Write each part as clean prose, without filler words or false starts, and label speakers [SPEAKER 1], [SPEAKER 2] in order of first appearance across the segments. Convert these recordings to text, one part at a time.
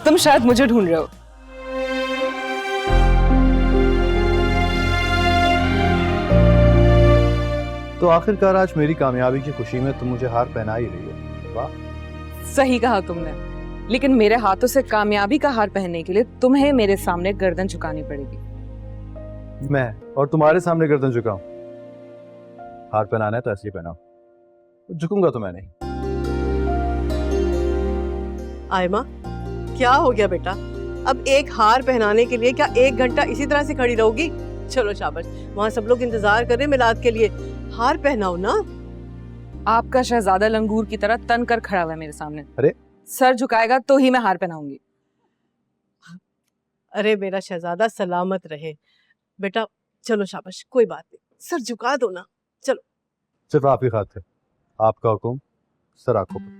[SPEAKER 1] तुम शायद मुझे ढूंढ रहे हो।
[SPEAKER 2] तो आखिरकार आज मेरी कामयाबी की खुशी में तुम मुझे हार पहना ही रही हो। वाह।
[SPEAKER 1] सही कहा तुमने, लेकिन मेरे हाथों से कामयाबी का हार पहनने के लिए तुम्हें मेरे सामने गर्दन झुकानी पड़ेगी।
[SPEAKER 2] मैं और तुम्हारे सामने गर्दन झुकाऊं? हार पहनाना है तो ऐसे ही पहनाओ, झुकूंगा तो मैं नहीं।
[SPEAKER 3] आयमा, क्या हो गया बेटा? अब एक हार पहनाने के लिए क्या 1 घंटा इसी तरह से खड़ी रहोगी? चलो शाबाश, वहाँ सब लोग इंतजार कर रहे हैं मिलाद के लिए, हार पहनाओ ना।
[SPEAKER 1] आपका शहजादा लंगूर की तरह तन कर खड़ा हुआ है मेरे सामने।
[SPEAKER 2] अरे
[SPEAKER 1] सर झुकाएगा तो ही मैं हार पहनाऊंगी।
[SPEAKER 3] अरे मेरा शहजादा सलामत रहे बेटा। चलो शाबाश, कोई बात नहीं, सर झुका दो ना। चलो।
[SPEAKER 2] सिर्फ आप ही खाते, आपका हुक्म सर आंखों पर।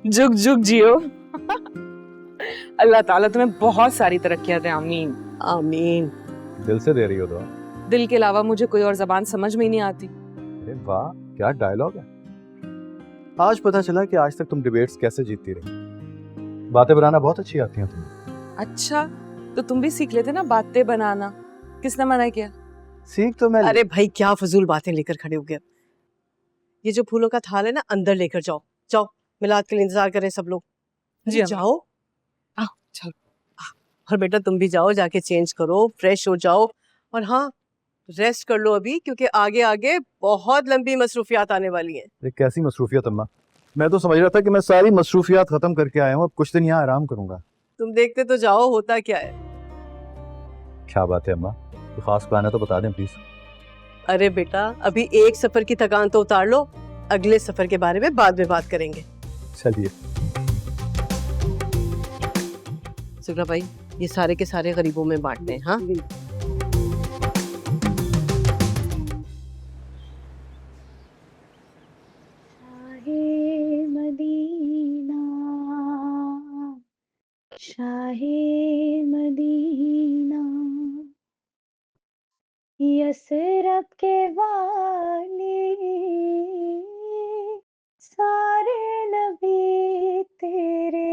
[SPEAKER 1] जुग जुग जियो। अल्लाह ताला तुम्हें बहुत सारी तरक्कियां दे, आमीन।
[SPEAKER 3] आमीन।
[SPEAKER 2] दिल से दे रही हो दुआ।
[SPEAKER 1] दिल के अलावा मुझे कोई और जबान समझ में ही नहीं आती।
[SPEAKER 2] अरे वाह, क्या डायलॉग है। आज पता चला कि आज तक तुम डिबेट्स कैसे जीतती रही। बातें बनाना बहुत अच्छी आती हैं तुम्हें।
[SPEAKER 1] अच्छा, तो तुम भी सीख लेते ना बातें बनाना। किसने मना किया?
[SPEAKER 2] सीख तो मैं।
[SPEAKER 3] अरे भाई, क्या फजूल बातें लेकर खड़े हो गए। ये जो फूलों का थाल है ना, अंदर लेकर जाओ। जाओ, मिलाद के लिए इंतजार करें सब लोग।
[SPEAKER 1] जी
[SPEAKER 3] जाओ।
[SPEAKER 1] चलो।
[SPEAKER 3] और बेटा तुम भी जाओ, जाके चेंज करो, फ्रेश हो जाओ। और हाँ, रेस्ट कर लो अभी, क्योंकि आगे आगे बहुत लंबी मसरूफियात आने वाली हैं।
[SPEAKER 2] ये कैसी मसरूफियत अम्मा? मैं तो समझ रहा था कि मैं सारी मसरूफियात खत्म करके आया हूँ, अब कुछ दिन यहाँ आराम करूंगा।
[SPEAKER 3] तुम देखते तो जाओ होता क्या है।
[SPEAKER 2] क्या बात है अम्मा, तो खास प्लान है तो बता दें प्लीज।
[SPEAKER 3] अरे बेटा, अभी एक सफर की थकान तो उतार लो, अगले सफर के बारे में बाद में बात करेंगे।
[SPEAKER 2] चलिए।
[SPEAKER 3] सुगरा भाई, ये सारे के सारे गरीबों में बांटते हैं। हाँ,
[SPEAKER 4] मदीना, शाहे मदीना, यसरब के वाली, सारे नबी तेरे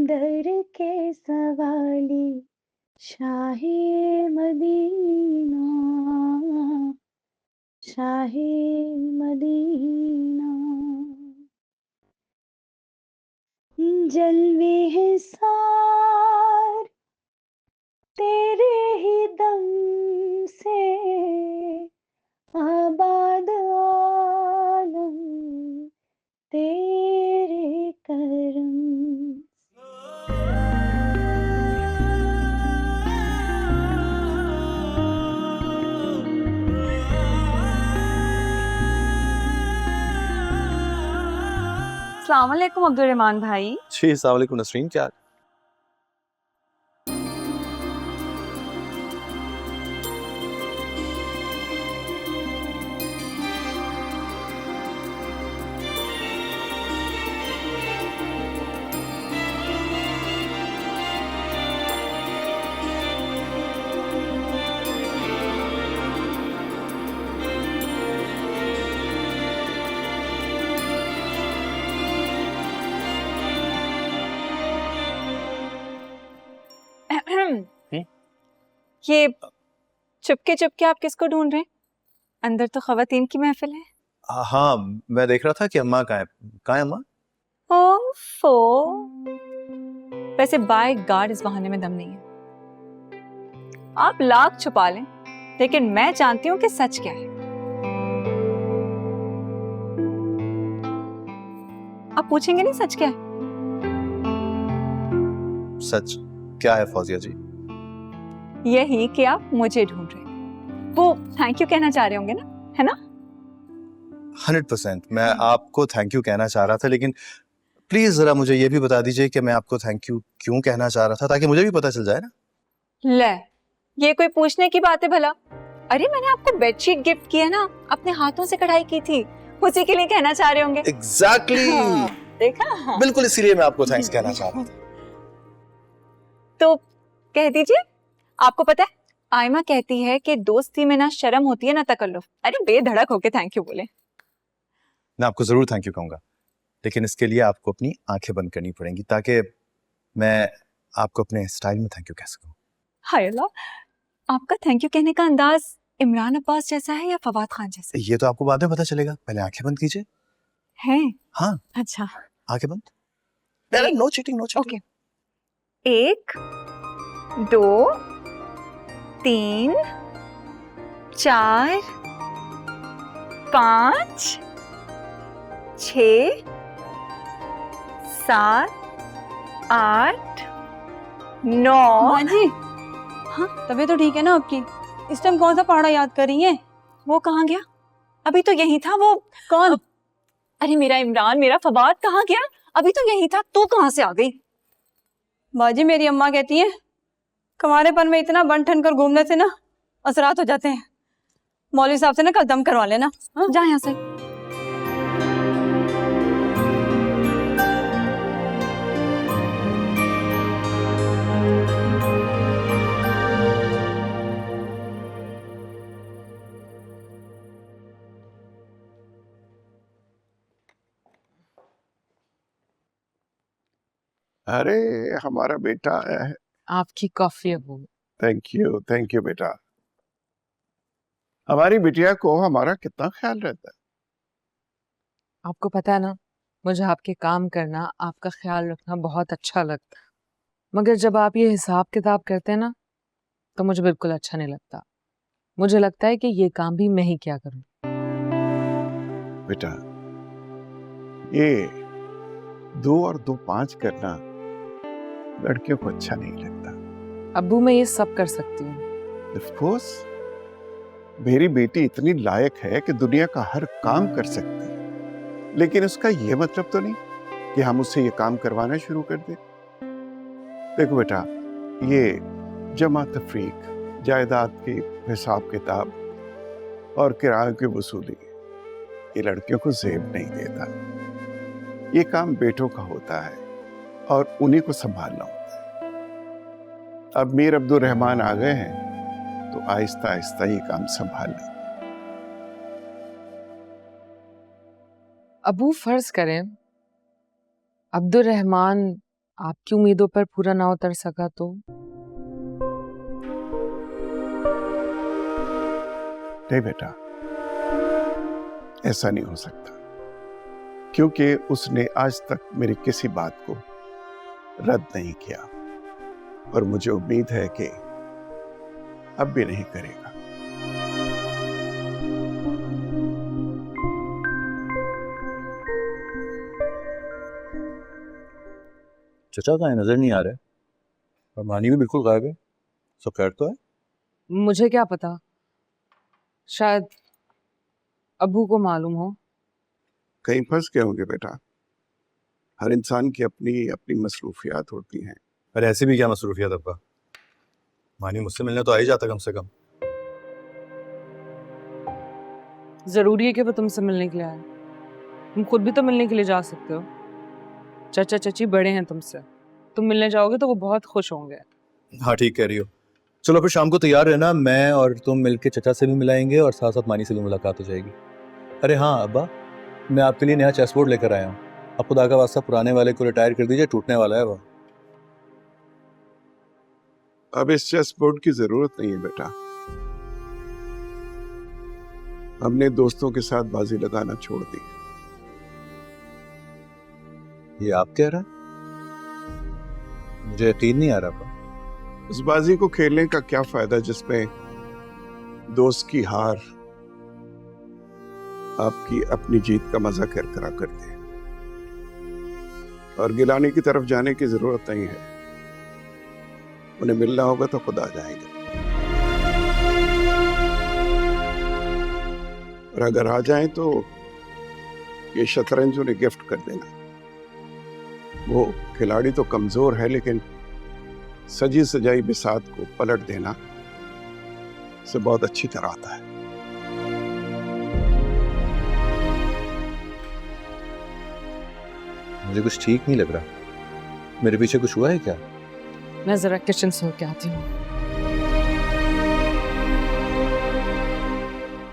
[SPEAKER 4] दर के सवाली, शाहे मदीना, शाहे मदीना। जलवे हैं सार तेरे ही दम से, आबाद आलम तेरे करम।
[SPEAKER 5] अस्सलाम वालेकुम अब्दुल रहमान भाई।
[SPEAKER 2] जी अस्सलाम वालेकुम नसरीन, क्या?
[SPEAKER 5] ये चुपके चुपके आप किसको ढूंढ रहे हैं? अंदर तो खवातीन की महफिल है।
[SPEAKER 2] हाँ, मैं देख रहा था कि अम्मा कहाँ है अम्मा?
[SPEAKER 5] ओफो, वैसे बाय गॉड इस बहाने में दम नहीं है। आप लाख छुपा लें, लेकिन मैं जानती हूँ कि सच क्या है। आप पूछेंगे नहीं सच क्या है?
[SPEAKER 2] सच क्या है फौजिया जी?
[SPEAKER 5] यही कि आप मुझे ढूंढ रहे हैं। वो थैंक यू कहना चाह रहे होंगे ना, है ना?
[SPEAKER 2] 100% मैं आपको थैंक यू कहना चाह रहा था, लेकिन प्लीज जरा मुझे ये भी बता दीजिए कि मैं आपको थैंक यू क्यों कहना चाह रहा था, ताकि मुझे भी पता चल जाए ना।
[SPEAKER 5] ले, ये कोई पूछने की बात है भला? अरे मैंने आपको बेडशीट गिफ्ट की है ना, अपने हाथों से कढ़ाई की थी, उसी के लिए कहना चाह रहे होंगे।
[SPEAKER 2] एग्जैक्टली
[SPEAKER 5] हाँ, देखा?
[SPEAKER 2] बिल्कुल इसीलिए मैं आपको थैंक्स कहना चाह रहा था।
[SPEAKER 5] तो कह दीजिए। आपको पता है, आयमा कहती है कि दोस्ती में ना शर्म होती है ना तकल्लुफ। अरे बेधड़क होके थैंक यू बोले।
[SPEAKER 2] मैं आपको जरूर थैंक यू कहूंगा, लेकिन इसके लिए आपको अपनी आंखें बंद करनी पड़ेंगी ताकि मैं आपको अपने स्टाइल में थैंक यू कह सकूं।
[SPEAKER 5] हाय अल्लाह, आपका थैंक यू कहने का अंदाज इमरान अब्बास जैसा है या फवाद खान जैसा
[SPEAKER 2] ये तो आपको बाद में पता चलेगा, पहले आंखें बंद कीजिए।
[SPEAKER 5] है?
[SPEAKER 2] हाँ,
[SPEAKER 5] अच्छा,
[SPEAKER 2] आंखें बंद। No cheating, no cheating.
[SPEAKER 5] Okay. 1 2 3 4 5 6 7 8 9।
[SPEAKER 4] माँ जी, हाँ तबीयत तो ठीक है ना आपकी? इस टाइम कौन सा पहाड़ा याद कर रही हैं?
[SPEAKER 5] वो कहाँ गया? अभी तो यही था वो।
[SPEAKER 4] कौन?
[SPEAKER 5] अरे मेरा इमरान, मेरा फवाद कहाँ गया? अभी तो यही था, तू कहाँ से आ गई?
[SPEAKER 4] बाजी मेरी अम्मा कहती हैं कमारेपन में इतना बन ठन कर घूमने से ना असरात हो जाते हैं। मौलवी साहब से ना कल दम करवा लेना। हाँ?
[SPEAKER 5] जा यहाँ से।
[SPEAKER 6] अरे हमारा बेटा आया है।
[SPEAKER 1] आपकी कॉफी अबू।
[SPEAKER 6] थैंक यू बेटा। हमारी बिटिया को हमारा कितना ख्याल रहता है।
[SPEAKER 1] आपको पता है ना, मुझे आपके काम करना, आपका ख्याल रखना बहुत अच्छा लगता है, मगर जब आप ये हिसाब किताब करते हैं ना तो मुझे बिल्कुल अच्छा नहीं लगता। मुझे लगता है कि ये काम भी मैं ही क्या करूं।
[SPEAKER 6] बेटा, ये 2 और 2 5 करना लड़कियों को अच्छा नहीं लगता।
[SPEAKER 1] अब्बू मैं ये सब कर सकती हूँ।
[SPEAKER 6] ऑफ कोर्स, मेरी बेटी इतनी लायक है कि दुनिया का हर काम कर सकती है, लेकिन उसका ये मतलब तो नहीं कि हम उससे ये काम करवाना शुरू कर दें। देखो बेटा, ये जमा तफरीक, जायदाद की हिसाब किताब और किराए की वसूली ये लड़कियों को ज़ेब नहीं देता। ये काम बेटों का होता है और उन्हीं को संभालना होता है। अब मीर अब्दुल रहमान आ गए हैं तो आहिस्ता आहिस्ता ये काम संभाल लें।
[SPEAKER 1] अबू फर्ज करें अब्दुल रहमान आपकी उम्मीदों पर पूरा ना उतर सका तो?
[SPEAKER 6] नहीं बेटा, ऐसा नहीं हो सकता, क्योंकि उसने आज तक मेरी किसी बात को रद्द नहीं किया और मुझे उम्मीद है कि अब भी नहीं करेगा।
[SPEAKER 2] चचा कहाँ है? नजर नहीं आ रहा है और मानी भी बिल्कुल गायब है। सब खैर तो है?
[SPEAKER 1] मुझे क्या पता, शायद अब्बू को मालूम हो।
[SPEAKER 6] कहीं फंस गए होंगे बेटा। हर इंसान की अपनी अपनी मसरूफियात होती हैं।
[SPEAKER 2] अरे ऐसी भी क्या मसरूफियत अब्बा, मानी मुझसे मिलने तो आ ही जाता कम से कम।
[SPEAKER 1] जरूरी है कि वो तुमसे मिलने के लिए आए? तुम खुद भी तो मिलने के लिए जा सकते हो। चाचा चाची बड़े हैं तुमसे, तुम मिलने जाओगे तो वो बहुत खुश होंगे।
[SPEAKER 2] हाँ ठीक कह रही हो। चलो फिर शाम को तैयार रहना, मैं और तुम मिलके चचा से भी मिलाएंगे और साथ साथ मानी से भी मुलाकात हो जाएगी। अरे हाँ अब्बा, मैं आपके लिए नया चेस बोर्ड लेकर आया हूँ। आप खुदा का वास्ता पुराने वाले को रिटायर कर दीजिए, टूटने वाला है वो।
[SPEAKER 6] अब इस चेस बोर्ड की जरूरत नहीं है बेटा। हमने दोस्तों के साथ बाजी लगाना छोड़ दी।
[SPEAKER 2] ये आप कह रहे हैं? मुझे यकीन नहीं आ रहा अब्बा।
[SPEAKER 6] उस बाजी को खेलने का क्या फायदा जिसमें दोस्त की हार आपकी अपनी जीत का मजा करकरा कर दे। और गिलानी की तरफ जाने की जरूरत नहीं है। उन्हें मिलना होगा तो खुद आ जाएंगे, और अगर आ जाएं तो ये शतरंज उन्हें गिफ्ट कर देना। वो खिलाड़ी तो कमजोर है, लेकिन सजी सजाई बिसात को पलट देना से बहुत अच्छी तरह आता है।
[SPEAKER 2] मुझे कुछ ठीक नहीं लग रहा। मेरे पीछे कुछ हुआ है क्या?
[SPEAKER 1] मैं जरा किचन से होके आती हूँ।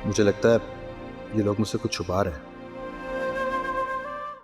[SPEAKER 2] मुझे लगता है ये लोग मुझसे कुछ छुपा रहे हैं।